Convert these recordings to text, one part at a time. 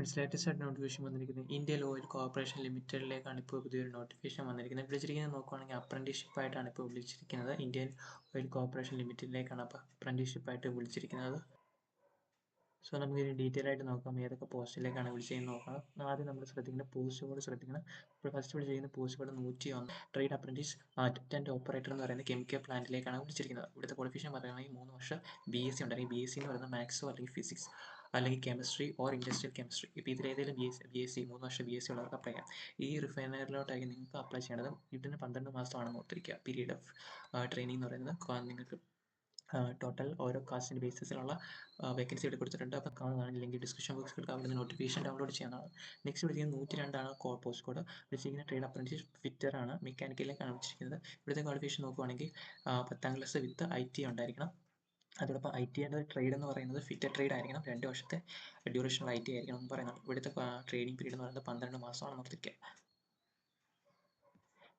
Latest ആയിട്ട് notification വന്നിരിക്കുന്നത് Indian oil corporation ലിമിറ്റഡിലേക്കാണ് ഇപ്പോൾ പുതിയൊരു നോട്ടിഫിക്കേഷൻ വന്നിരിക്കുന്നത്. വിളിച്ചിരിക്കുന്നത് നോക്കുകയാണെങ്കിൽ അപ്രന്റീസ്ഷിപ്പ് ആയിട്ടാണ് ഇപ്പോൾ വിളിച്ചിരിക്കുന്നത്. ഇന്ത്യൻ ഓയിൽ കോർപ്പറേഷൻ ലിമിറ്റഡിലേക്കാണ് അപ്പോൾ അപ്രന്റീസ്ഷിപ്പ് ആയിട്ട് വിളിച്ചിരിക്കുന്നത്. സോ നമുക്ക് ഇനി ഡീറ്റെയിൽ ആയിട്ട് നോക്കാം ഏതൊക്കെ പോസ്റ്റിലേക്കാണ് വിളിച്ചതെന്ന് നോക്കാം. ആദ്യം നമ്മൾ ശ്രദ്ധിക്കുന്ന പോസ്റ്റ് കോഡ് ശ്രദ്ധിക്കണം. ഇപ്പോൾ ഫസ്റ്റ് വിളിച്ചിരിക്കുന്ന post code 101 trade apprentice assistant operator എന്ന് പറയുന്ന കെമിക്കൽ പ്ലാന്റിലേക്കാണ് വിളിച്ചിരിക്കുന്നത്. ഇവിടുത്തെ ക്വാളിഫിക്കേഷൻ പറയുകയാണെങ്കിൽ 3 വർഷം BSc ഉണ്ടായിരിക്കും. BSc എന്ന് പറയുന്നത് മാത്സോ അല്ലെങ്കിൽ ഫിസിക്സ് അല്ലെങ്കിൽ കെമിസ്ട്രി ഓർ ഇൻഡസ്ട്രിയൽ കെമിസ്ട്രി. ഇപ്പോൾ ഇതിലേതെങ്കിലും BSc 3 വർഷം BSc ഉള്ളവർക്ക് അപ്ലൈ ചെയ്യാം. ഈ റിഫൈനറിലോട്ടായിരിക്കും നിങ്ങൾക്ക് അപ്ലൈ ചെയ്യേണ്ടത്. ഇതിന് 12 മാസമാണെന്ന് ഓർത്തിരിക്കുക. പീരീഡ് ഓഫ് ട്രെയിനിങ് എന്ന് പറയുന്നത് നിങ്ങൾക്ക് ടോട്ടൽ ഓരോ കാസ്റ്റിൻ്റെ ബേസിസിലുള്ള വേക്കൻസി ഇവിടെ കൊടുത്തിട്ടുണ്ട്. അപ്പോൾ കാണുന്നതാണ് ലിങ്ക് ഡിസ്ക്രിപ്ഷൻ ബോക്സിൽ അവിടുന്ന് നോട്ടിഫിക്കേഷൻ ഡൗൺലോഡ് ചെയ്യാവുന്നതാണ്. നെക്സ്റ്റ് വിളിച്ചിരിക്കുന്നത് 102 പോസ്റ്റ് കോഡ്. വിളിച്ചിരിക്കുന്ന ട്രേഡ് അപ്രന്റീസ് ഫിറ്റർ ആണ്, മെക്കാനിക്കലിലേക്കാണ് വിളിച്ചിരിക്കുന്നത്. ഇവിടുത്തെ ക്വാളിഫിക്കേഷൻ നോക്കുവാണെങ്കിൽ 10ാം ക്ലാസ് വിത്ത് IT ഉണ്ടായിരിക്കണം. അതോടൊപ്പം ITയുടെ ട്രേഡ് എന്ന് പറയുന്നത് ഫിറ്റർ ട്രേഡ് ആയിരിക്കണം. 2 വർഷത്തെ ഡ്യൂറേഷനുള്ള IT ആയിരിക്കണം എന്ന് പറയുന്നത്. ഇവിടുത്തെ ട്രെയിനിങ് പീരീഡ് എന്ന് പറയുന്നത് 12 മാസമാണെന്ന് ഓർത്തിരിക്കുക.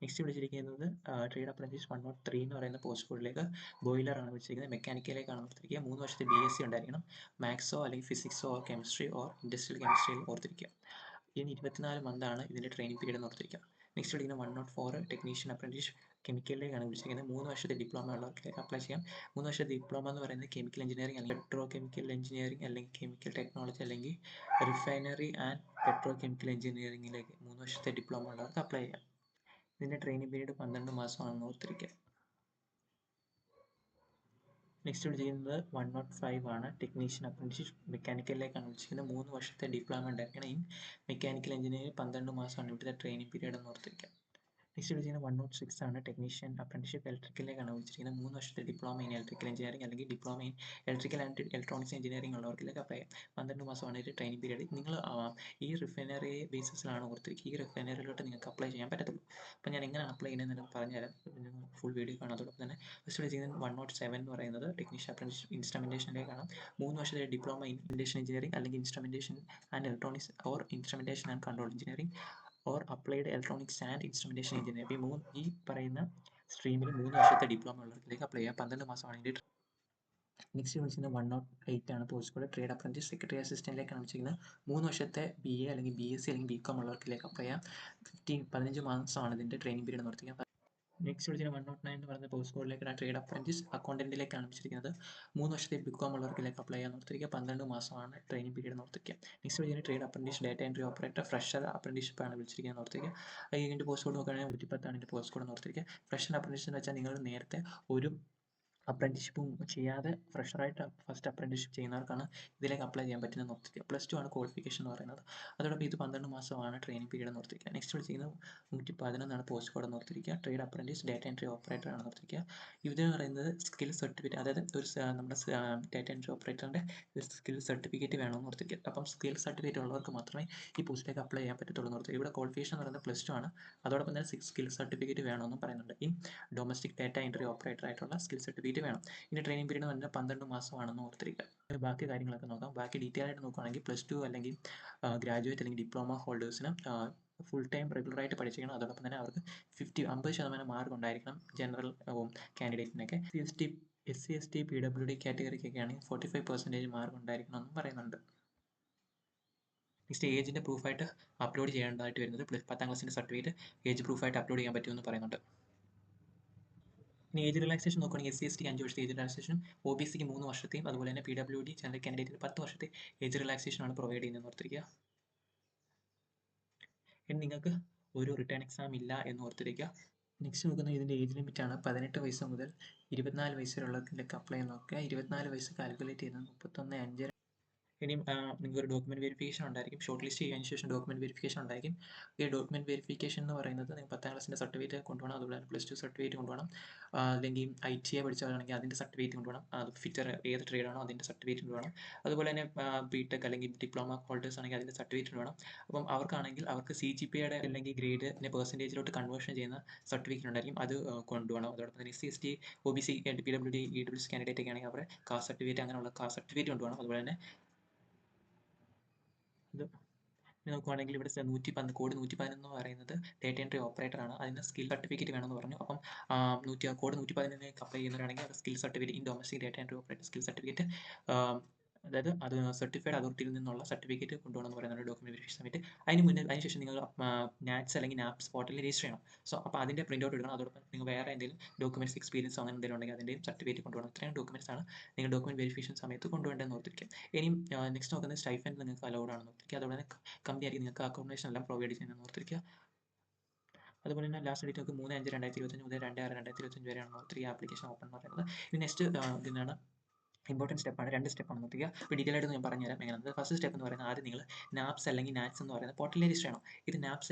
നെക്സ്റ്റ് വിളിച്ചിരിക്കുന്നത് ട്രേഡ് അപ്രന്റീസ് 103 എന്ന് പറയുന്ന പോസ്റ്റ് കോഡിലേക്ക് ബോയിലറാണ് വിളിച്ചിരിക്കുന്നത്. മെക്കാനിക്കലിലേക്കാണ് ഓർത്തിരിക്കുക. 3 വർഷത്തെ BSc ഉണ്ടായിരിക്കണം. മാത്സോ അല്ലെങ്കിൽ ഫിസിക്സോ ഓർ കെമിസ്ട്രി ഓർ ഇൻഡസ്ട്രിയൽ കെമിസ്ട്രിയിൽ ഓർത്തിരിക്കുക. ഇനി 24 മന്താണ് ഇതിൻ്റെ ട്രെയിനിങ് പീരീഡ് എന്ന് ഓർത്തിരിക്കുക. നെക്സ്റ്റ് വിളിക്കുന്നത് 104 ടെക്നീഷ്യൻ അപ്രന്റീസ് കെമിക്കലിലേക്കാണ് വിളിച്ചിരിക്കുന്നത്. 3 വർഷത്തെ ഡിപ്ലോമ ഉള്ളവർക്ക് അപ്ലൈ ചെയ്യാം. 3 വർഷത്തെ ഡിപ്ലോമ എന്ന് പറയുന്നത് കെമിക്കൽ എഞ്ചിനീയറിംഗ് അല്ലെങ്കിൽ പെട്രോ കെമിക്കൽ എഞ്ചിനീയറിംഗ് അല്ലെങ്കിൽ കെമിക്കൽ ടെക്നോളജി അല്ലെങ്കിൽ റിഫൈനറി ആൻഡ് പെട്രോ കെമിക്കൽ എഞ്ചിനീയറിംഗിലേക്ക് 3 വർഷത്തെ ഡിപ്ലോമ ഉള്ളവർക്ക് അപ്ലൈ ചെയ്യാം. ഇതിൻ്റെ ട്രെയിനിങ് പീരീഡ് 12 മാസമാണെന്ന് ഓർത്തിരിക്കുക. നെക്സ്റ്റ് വിളിച്ചിരിക്കുന്നത് 105 ആണ്. ടെക്നീഷ്യൻ അപ്രന്റീസ് മെക്കാനിക്കലിലേക്കാണ് വിളിച്ചിരിക്കുന്നത്. 3 വർഷത്തെ ഡിപ്ലോമ ഉണ്ടായിരിക്കണം. ഇൻ മെക്കാനിക്കൽ എഞ്ചിനീയറിംഗ് 12 മാസമാണ് ഇവിടുത്തെ ട്രെയിനിങ് പീരീഡ് എന്ന് ഓർത്തിരിക്കുക. നെക്സ്റ്റ് വിളിച്ചിരിക്കുന്നത് 106 ആണ്. ടെക്നീഷ്യൻ അപ്രന്റീസ്ഷിപ്പ് ഇലക്ട്രിക്കലിലേക്കാണ് വിളിച്ചിരിക്കുന്നത്. 3 വർഷത്തെ ഡിപ്ലോമ ഇൻ ഇലക്ട്രിക്കൽ എഞ്ചിനീയറിംഗ് അല്ലെങ്കിൽ diploma in electrical and electronics engineering ഉള്ളവർക്കിലേക്ക് അപ്ലൈ ചെയ്യാം. 12 മാസമാണ് ഒരു ട്രെയിനിങ് പീരീഡ്. നിങ്ങൾ ഈ റിഫൈനറി ബേസിസിലാണ് ഓർത്തിരിക്കുക. ഈ റിഫൈനറിയിലോട്ട് നിങ്ങൾക്ക് അപ്ലൈ ചെയ്യാൻ പറ്റത്തുള്ളൂ. അപ്പോൾ ഞാൻ എങ്ങനെയാണ് അപ്ലൈ ചെയ്യുന്നതെന്ന് പറഞ്ഞുതരാം. ഫുൾ വീഡിയോ കാണാം. അതോടൊപ്പം തന്നെ ഫസ്റ്റ് വിളിച്ചിരിക്കുന്നത് 107 എന്ന് പറയുന്നത് ടെക്നീഷ്യൻ അപ്രന്റീസ് ഇൻസ്ട്രുമെൻറ്റേഷനിലേക്കാണ്. 3 വർഷത്തെ ഡിപ്ലോമ ഇൻ ഇൻഡസ്ട്രിയൽ എഞ്ചിനീയറിംഗ് അല്ലെങ്കിൽ instrumentation and electronics or instrumentation and control engineering or applied electronics and instrumentation engineering. ഈ പറയുന്ന സ്ട്രീമിൽ 3 വർഷത്തെ ഡിപ്ലോമ ഉള്ളവർക്കിലേക്ക് അപ്ലൈ ചെയ്യാം. 12 മാസമാണ് ഇതിൻ്റെ. നെക്സ്റ്റ് വിളിച്ചിരുന്നത് 108 ആണ് post code. Trade apprentice secretary അസിസ്റ്റന്റിലേക്കാണ് വിളിച്ചിരിക്കുന്നത്. 3 വർഷത്തെ BA അല്ലെങ്കിൽ BSc അല്ലെങ്കിൽ BCom ഉള്ളവർക്കിലേക്ക് അപ്ലൈ ചെയ്യാം. 15 മാസമാണ് ഇതിൻ്റെ ട്രെയിനിങ് പീരീഡ് നിർത്തിക്കുക. നെക്സ്റ്റ് വിളിച്ചിരുന്നത് 109 എന്ന് പറയുന്ന പോസ്റ്റ് കോഡിലേക്കാണ് ട്രേഡ് അപ്രന്റീസ് അക്കൗണ്ടന്റിലേക്കാണ് വിളിച്ചിരിക്കുന്നത്. 3 വർഷത്തെ BCom ഉള്ളവർക്കിലേക്ക് അപ്ലൈ ചെയ്യാൻ നിർത്തിക്കുക. 12 മാസമാണ് ട്രെയിനിങ് പീരീഡ് നിർത്തിക്കുക. നെക്സ്റ്റ് വിളിച്ചിരുന്നത് trade apprentice data entry operator fresher അപ്രന്റീസ്ഷിപ്പാണ് വിളിച്ചിരിക്കുന്നത് നിർത്തിക്കുക. ഇതിൻ്റെ പോസ്റ്റ് കോഡ് നോക്കുകയാണെങ്കിൽ 110 ഇതിൻ്റെ പോസ്റ്റ് കോഡ് നിർത്തിക്കുക. ഫ്രഷർ അപ്രന്റീസ് എന്ന് വെച്ചാൽ നിങ്ങൾ നേരത്തെ ഒരു അപ്രന്റീസ്ഷിപ്പും ചെയ്യാതെ ഫ്രഷറായിട്ട് ഫസ്റ്റ് അപ്രന്റീസ്ഷിപ്പ് ചെയ്യുന്നവർക്കാണ് ഇതിലേക്ക് അപ്ലൈ ചെയ്യാൻ പറ്റുന്നത് നിർത്തിക്കുക. +2 ആണ് ക്വാളിഫിക്കേഷൻ എന്ന് പറയുന്നത്. അതോടൊപ്പം ഇത് 12 മാസമാണ് ട്രെയിനിങ് പീരീഡ് നിർത്തിക്കുക. നെക്സ്റ്റ് വിളിച്ചിരിക്കുന്നത് 111 പോസ്റ്റ് കോഡ് നിർത്തിയിരിക്കുക. Trade apprentice data entry operator ആണ് നിർത്തിക്കുക. ഇതെന്ന് പറയുന്നത് സ്കിൽ സർട്ടിഫിക്കറ്റ്, അതായത് ഒരു നമ്മുടെ ഡാറ്റ എൻട്രി ഓപ്പറേറ്ററിൻ്റെ ഒരു സ്കിൽ സർട്ടിഫിക്കറ്റ് വേണമെന്ന് നിർത്തിക്കുക. അപ്പം സ്കിൽ സർട്ടിഫിക്കറ്റ് ഉള്ളവർക്ക് മാത്രമേ ഈ പോസ്റ്റിലേക്ക് അപ്ലൈ ചെയ്യാൻ പറ്റത്തുള്ളൂ നിർത്തുക. ഇവിടെ ക്വാളിഫിക്കേഷൻ എന്ന് പറയുന്നത് +2 ആണ്. അതോടൊപ്പം തന്നെ സ്കിൽ സർട്ടിഫിക്കറ്റ് വേണമെന്നും പറയുന്നുണ്ട്. In domestic data entry operator ആയിട്ടുള്ള സ്കിൽ സർട്ടിഫിക്കറ്റ് വേണം. ഇതിൻ്റെ ട്രെയിനിങ് പീരീഡ് എന്ന് പറഞ്ഞാൽ 12 മാസമാണെന്ന് ഓർത്തിരിക്കുക. ബാക്കി കാര്യങ്ങളൊക്കെ നോക്കാം. ബാക്കി ഡീറ്റെയിൽ ആയിട്ട് നോക്കുകയാണെങ്കിൽ +2 അല്ലെങ്കിൽ ഗ്രാജുവേറ്റ് അല്ലെങ്കിൽ ഡിപ്ലോമ ഹോൾഡേഴ്സിന് ഫുൾ ടൈം റെഗുലറായിട്ട് പഠിച്ചിരിക്കണം. അതോടൊപ്പം തന്നെ അവർക്ക് 50% മാർക്ക് ഉണ്ടായിരിക്കണം. ജനറൽ കാൻഡിഡേറ്റിനൊക്കെ SC/ST PWD കാറ്റഗറിക്കൊക്കെ ആണെങ്കിൽ 45% മാർക്ക് ഉണ്ടായിരിക്കണമെന്നും പറയുന്നുണ്ട്. നെക്സ്റ്റ് ഏജിൻ്റെ പ്രൂഫായിട്ട് അപ്ലോഡ് ചെയ്യേണ്ടതായിട്ട് വരുന്നത് 10ാം ക്ലാസ്സിൻ്റെ സർട്ടിഫിക്കറ്റ് ഏജ് പ്രൂഫായിട്ട് അപ്ലോഡ് ചെയ്യാൻ പറ്റുമെന്ന് പറയുന്നുണ്ട്. ഇനി ഏജ് റിലാക്സേഷൻ നോക്കുകയാണെങ്കിൽ SC/ST 5 വർഷത്തെ ഏജ് റിലാക്സേഷനും OBCക്ക് 3 വർഷത്തെയും അതുപോലെ തന്നെ PWD ജനറൽ കാൻഡിഡേറ്റിന് 10 വർഷത്തെ ഏജ് റിലാക്സേഷനാണ് പ്രൊവൈഡ് ചെയ്യുന്നത് ഓർത്തിരിക്കുക. ഇനി നിങ്ങൾക്ക് ഒരു റിട്ടേൺ എക്സാം ഇല്ല എന്ന് ഓർത്തിരിക്കുക. നെക്സ്റ്റ് നോക്കുന്നത് ഇതിൻ്റെ ഏജ് ലിമിറ്റാണ്. 18 വയസ്സ് മുതൽ 24 വയസ്സ് വരെയുള്ളവർക്കിലേക്ക് അപ്ലൈ ചെയ്യാൻ നോക്കുക. 24 വയസ്സ് കാൽക്കുലേറ്റ് ചെയ്യുന്നത് 31/5. ഇനിയും നിങ്ങൾക്ക് ഒരു ഡോക്യുമെൻറ്റ് വെരിഫിക്കേഷൻ ഉണ്ടായിരിക്കും. ഷോർട്ട് ലിസ്റ്റ് ചെയ്തതിന് ശേഷം ഡോക്യുമെൻറ്റ് വെരിഫിക്കേഷൻ ഉണ്ടായിരിക്കും. ഈ ഡോക്യുമെൻറ്റ് വെരിഫിക്കേഷൻ എന്ന് പറയുന്നത് നിങ്ങൾ 10ാം ക്ലാസ്സിൻ്റെ സർട്ടിഫിക്കറ്റ് കൊണ്ടുപോകണം. അതുപോലെ തന്നെ +2 സർട്ടിഫിക്കറ്റ് കൊണ്ടുപോകണം. അല്ലെങ്കിൽ ITA പഠിച്ചവരാണെങ്കിൽ അതിൻ്റെ സർട്ടിഫിക്കറ്റ് കൊണ്ടുപോകണം. അത് ഫിറ്റർ ഏത് ട്രേഡാണോ അതിൻ്റെ സർട്ടിഫിക്കറ്റ് കൊണ്ടുപോകണം. അതുപോലെ തന്നെ BTech അല്ലെങ്കിൽ ഡിപ്ലോമ ഹോൾഡേഴ്സ് ആണെങ്കിൽ അതിൻ്റെ സർട്ടിഫിക്കറ്റ് വേണം. അപ്പം അവർക്കാണെങ്കിൽ അവർക്ക് CGPAയുടെ അല്ലെങ്കിൽ ഗ്രേഡിനെ പെർസെൻറ്റേജിലോട്ട് കൺവേർഷൻ ചെയ്യുന്ന സർട്ടിഫിക്കറ്റ് ഉണ്ടായിരിക്കും. അത് കൊണ്ടുപോകണം. അതോടൊപ്പം തന്നെ SC/ST OBC PWD EWS candidate ഒക്കെ ആണെങ്കിൽ അവരുടെ കാസ്റ്റ് സർട്ടിഫിക്കറ്റ് അങ്ങനെയുള്ള കാസ്റ്റ് സർട്ടിഫിക്കറ്റ് കൊണ്ടുപോകണം. അതുപോലെ തന്നെ ഇത് നോക്കുവാണെങ്കിൽ ഇവിടെ കോഡ് 111 എന്ന് പറയുന്നത് ഡാറ്റ എൻട്രി ഓപ്പറേറ്റർ ആണ്. അതിന് സ്കിൽ സർട്ടിഫിക്കറ്റ് വേണമെന്ന് പറഞ്ഞു. അപ്പം കോഡ് 111 അപ്ലൈ ചെയ്യുന്നവരാണെങ്കിൽ അത് skill certificate in domestic data entry operator skill certificate അതായത് അത് സർട്ടിഫൈഡ് അതോറിറ്റിയിൽ നിന്നുള്ള സർട്ടിഫിക്കറ്റ് കൊണ്ടുപോകണം എന്ന് പറയുന്ന ഡോക്യുമെന്റ് വെരിഫിക്കേഷൻ സമയത്ത് അതിന് മുന്നേ അതിനുശേഷം നിങ്ങൾ നാറ്റ്സ് അല്ലെങ്കിൽ നാപ്സ് പോർട്ടലിൽ രജിസ്റ്റർ ചെയ്യണം. സോ അപ്പോൾ അതിൻ്റെ പ്രിന്റ് ഔട്ട് എടുക്കണം. അതോടൊപ്പം നിങ്ങൾ വേറെ എന്തെങ്കിലും ഡോക്യുമെന്റ്സ് എക്സ്പീരിയൻസ് അങ്ങനെ എന്തെങ്കിലും ഉണ്ടെങ്കിൽ അതിൻ്റെയും സർട്ടിഫിക്കറ്റ് കൊണ്ടുപോകണം. ഇത്രയും ഡോക്യുമെന്റ്സ് ആണ് നിങ്ങൾ ഡോക്യുമെന്റ് വെരിഫിക്കേഷൻ സമയത്ത് കൊണ്ടുപോകേണ്ടതെന്ന് ഓർത്തിരിക്കുക. ഇനിയും നെക്സ്റ്റ് നോക്കുന്നത് സ്റ്റൈഫൻഡ് നിങ്ങൾക്ക് അലൗഡ് ആണെന്ന് ഓർത്തിരിക്കുക. അതുപോലെ തന്നെ കമ്പനി ആയിരിക്കും നിങ്ങൾക്ക് അക്കോമഡേഷൻ എല്ലാം പ്രൊവൈഡ് ചെയ്യുന്നതെന്ന് ഓർത്തിരിക്കുക. അതുപോലെ തന്നെ ലാസ്റ്റ് ഡേറ്റ് നമുക്ക് 3/5/2025 മുതൽ 2/6/2025 വരെയാണ് ഓർത്തിരിക്കുക ആപ്ലിക്കേഷൻ ഓപ്പൺ എന്ന് പറയുന്നത്. ഇനി നെക്സ്റ്റ് ഇതിനാണ് ഇമ്പോർട്ടൻറ്റ് സ്റ്റെപ്പാണ്. 2 സ്റ്റെപ്പാണ് നോക്കുക. അപ്പോൾ ഡീറ്റെയിൽ ആയിട്ട് ഞാൻ പറഞ്ഞുതരാം എങ്ങനെയാണ്. ഫസ്റ്റ് സ്റ്റെപ്പ് എന്ന് പറയുന്നത് ആദ്യം നിങ്ങൾ നാപ്സ് അല്ലെങ്കിൽ നാറ്റ്സ് എന്ന് പറയുന്ന പോർട്ടലിൽ രജിസ്റ്റർ ചെയ്യണം. ഇത് നാപ്സ്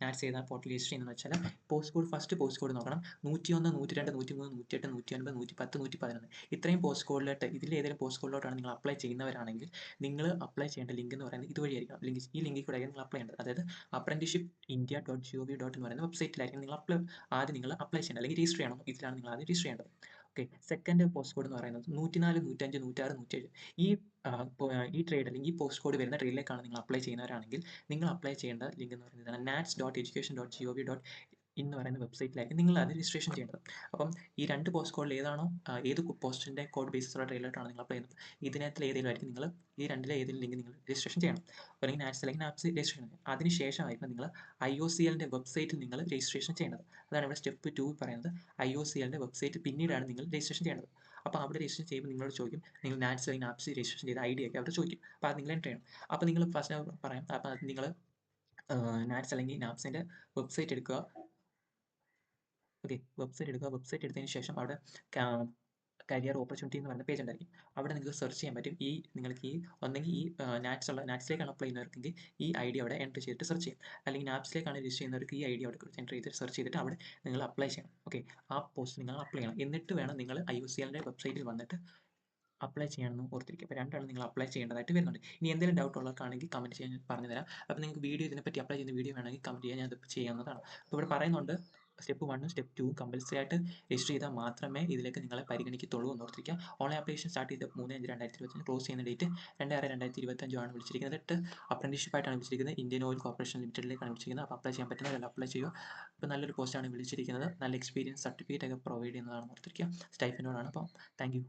നാറ്റ്സ് ചെയ്ത പോർട്ടലിൽ രജിസ്റ്റർ ചെയ്യുന്നത് വെച്ചാൽ post code first post code നോക്കണം. 101, 102, 103, 108, 109, 110, 111 ഇത്രയും പോസ്റ്റ് കോഡിലോട്ട് ഇതിൽ ഏതെങ്കിലും പോസ്റ്റ് കോഡിലോട്ടാണ് നിങ്ങൾ അപ്ലൈ ചെയ്യുന്നവരാണെങ്കിൽ നിങ്ങൾ അപ്ലൈ ചെയ്യേണ്ട ലിങ്ക് എന്ന് പറയുന്നത് ഇതുവഴിയായിരിക്കും. ഈ ലിങ്കിൽ കൂടെ നിങ്ങൾ അപ്ലൈ ചെയ്യേണ്ടത്. അതായത് apprenticeshippindia.gov. എന്ന് പറയുന്ന വെബ്സൈറ്റിലായിരിക്കും നിങ്ങൾ ആദ്യം നിങ്ങൾ അപ്ലൈ ചെയ്യേണ്ടത് അല്ലെങ്കിൽ രജിസ്റ്റർ ചെയ്യണം. ഇതിലാണ് നിങ്ങൾ ആദ്യം രജിസ്റ്റർ ചെയ്യേണ്ടത്. ഓക്കെ, സെക്കൻഡ് പോസ്റ്റ് കോഡ് എന്ന് പറയുന്നത് 104, 105, 106, 107 ഈ ട്രേഡ് അല്ലെങ്കിൽ ഈ പോസ്റ്റ് കോഡ് വരുന്ന ട്രേഡിലേക്കാണ് നിങ്ങൾ അപ്ലൈ ചെയ്യുന്നവരാണെങ്കിൽ നിങ്ങൾ അപ്ലൈ ചെയ്യേണ്ട ലിങ്ക് എന്ന് പറയുന്നത് nats.education.gov. എന്ന് പറയുന്ന വെബ്സൈറ്റിലായിരിക്കും നിങ്ങൾ അത് രജിസ്ട്രേഷൻ ചെയ്യേണ്ടത്. അപ്പം ഈ 2 പോസ്റ്റ് കോഡിൽ ഏതാണോ ഏത് പോസ്റ്റിൻ്റെ കോഡ് ബേസിസുള്ള ട്രെയിലായിട്ടാണ് നിങ്ങൾ അപ്ലൈ ചെയ്യുന്നത് ഇതിനകത്തിൽ ഏതെങ്കിലും ആയിരിക്കും നിങ്ങൾ ഈ രണ്ടിലെ ഏതെങ്കിലും ലിങ്ക് നിങ്ങൾ രജിസ്ട്രേഷൻ ചെയ്യണം. അല്ലെങ്കിൽ നാറ്റ്സ് അല്ലെങ്കിൽ നാപ്സ് രജിസ്ട്രേഷൻ ചെയ്യണം. അതിനുശേഷമായിരിക്കും നിങ്ങൾ IOCLൻ്റെ വെബ്സൈറ്റിൽ നിങ്ങൾ രജിസ്ട്രേഷൻ ചെയ്യേണ്ടത്. അതാണ് ഇവിടെ സ്റ്റെപ്പ് 2 പറയുന്നത്. IOCLൻ്റെ വെബ്സൈറ്റ് പിന്നീടാണ് നിങ്ങൾ രജിസ്ട്രേഷൻ ചെയ്യേണ്ടത്. അപ്പോൾ അവിടെ രജിസ്ട്രേഷൻ ചെയ്യുമ്പോൾ നിങ്ങളോട് ചോദിക്കും നിങ്ങൾ നാറ്റ്സ് അല്ലെങ്കിൽ നാപ്സ് രജിസ്ട്രേഷൻ ചെയ്ത ID ഒക്കെ അവർ ചോദിക്കും. അപ്പോൾ അത് നിങ്ങൾ എൻ്റർ ചെയ്യണം. അപ്പോൾ നിങ്ങൾ ഫസ്റ്റ് പറയാം. അപ്പോൾ അത് നിങ്ങൾ നാറ്റ്സ് അല്ലെങ്കിൽ നാപ്സിൻ്റെ വെബ്സൈറ്റ് എടുക്കുക. ഓക്കെ, വെബ്സൈറ്റ് എടുത്തതിന് ശേഷം അവിടെ കരിയർ ഓപ്പർച്യൂണിറ്റി എന്ന് പറയുന്ന പേജ് ഉണ്ടായിരിക്കും. അവിടെ നിങ്ങൾക്ക് സെർച്ച് ചെയ്യാൻ പറ്റും. നിങ്ങൾക്ക് ഒന്നെങ്കിൽ നാറ്റ്സിലേക്കാണ് അപ്ലൈ ചെയ്യുന്നവർക്കെങ്കിൽ ഈ ID അവിടെ എൻ്റർ ചെയ്തിട്ട് സെർച്ച് ചെയ്യും. അല്ലെങ്കിൽ നാപ്സിലേക്കാണ് രജിസ്റ്റർ ചെയ്യുന്നവർക്ക് ഈ ID അവിടെ എൻ്റർ ചെയ്തിട്ട് സെർച്ച് ചെയ്തിട്ട് അവിടെ നിങ്ങൾ അപ്ലൈ ചെയ്യണം. ഓക്കെ, ആ പോസ്റ്റ് നിങ്ങൾ അപ്ലൈ ചെയ്യണം. എന്നിട്ട് വേണം നിങ്ങൾ IOCLൻ്റെ വെബ്സൈറ്റിൽ വന്നിട്ട് അപ്ലൈ ചെയ്യണമെന്ന് ഓർത്തിരിക്കുക. അപ്പോൾ രണ്ടാണ് നിങ്ങൾ അപ്ലൈ ചെയ്യേണ്ടതായിട്ട് വരുന്നുണ്ട്. ഇനി എന്തെങ്കിലും ഡൗട്ട് ഉള്ളവർക്കാണെങ്കിൽ കമൻറ്റ് ചെയ്യാൻ പറഞ്ഞു തരാം. അപ്പോൾ നിങ്ങൾക്ക് ഇതിനെപ്പറ്റി അപ്ലൈ ചെയ്യുന്ന വീഡിയോ വേണമെങ്കിൽ കമൻറ്റ് ചെയ്യാൻ ഞാൻ അത് ചെയ്യാവുന്നതാണ്. അപ്പോൾ ഇവിടെ പറയുന്നുണ്ട് സ്റ്റെപ്പ് 1ഉം സ്റ്റെപ്പ് 2ഉം കമ്പൽസറി ആയിട്ട് രജിസ്റ്റർ ചെയ്താൽ മാത്രമേ ഇതിലേക്ക് നിങ്ങളെ പരിഗണിക്കത്തുള്ളൂ എന്ന് ഓർത്തിരിക്കുക. ഓൺലൈൻ ആപ്ലിക്കേഷൻ സ്റ്റാർട്ട് ചെയ്ത് 3/5/2025 ക്ലോസ് ചെയ്യുന്ന ഡേറ്റ് 2/6/2025 ആണ് വിളിച്ചിരിക്കുന്നത്. അപ്രന്റീസ്ഷിപ്പായിട്ടാണ് വിളിച്ചിരിക്കുന്നത്. ഇന്ത്യൻ ഓയിൽ കോർപ്പറേഷൻ ലിമിറ്റഡിലേക്കാണ് വിളിച്ചിരിക്കുന്നത്. അപ്പോൾ അപ്ലൈ ചെയ്യാൻ പറ്റുന്നവരെല്ലാം അപ്ലൈ ചെയ്യുക. ഇപ്പോൾ നല്ലൊരു പോസ്റ്റാണ് വിളിച്ചിരിക്കുന്നത്. നല്ല എക്സ്പീരിയൻസ് സർട്ടിഫിക്കറ്റ് ഒക്കെ പ്രൊവൈഡ് ചെയ്യുന്നതാണെന്ന് ഓർത്തിരിക്കുക. സ്റ്റൈഫൻഡോടാണ്. അപ്പോൾ താങ്ക് യു.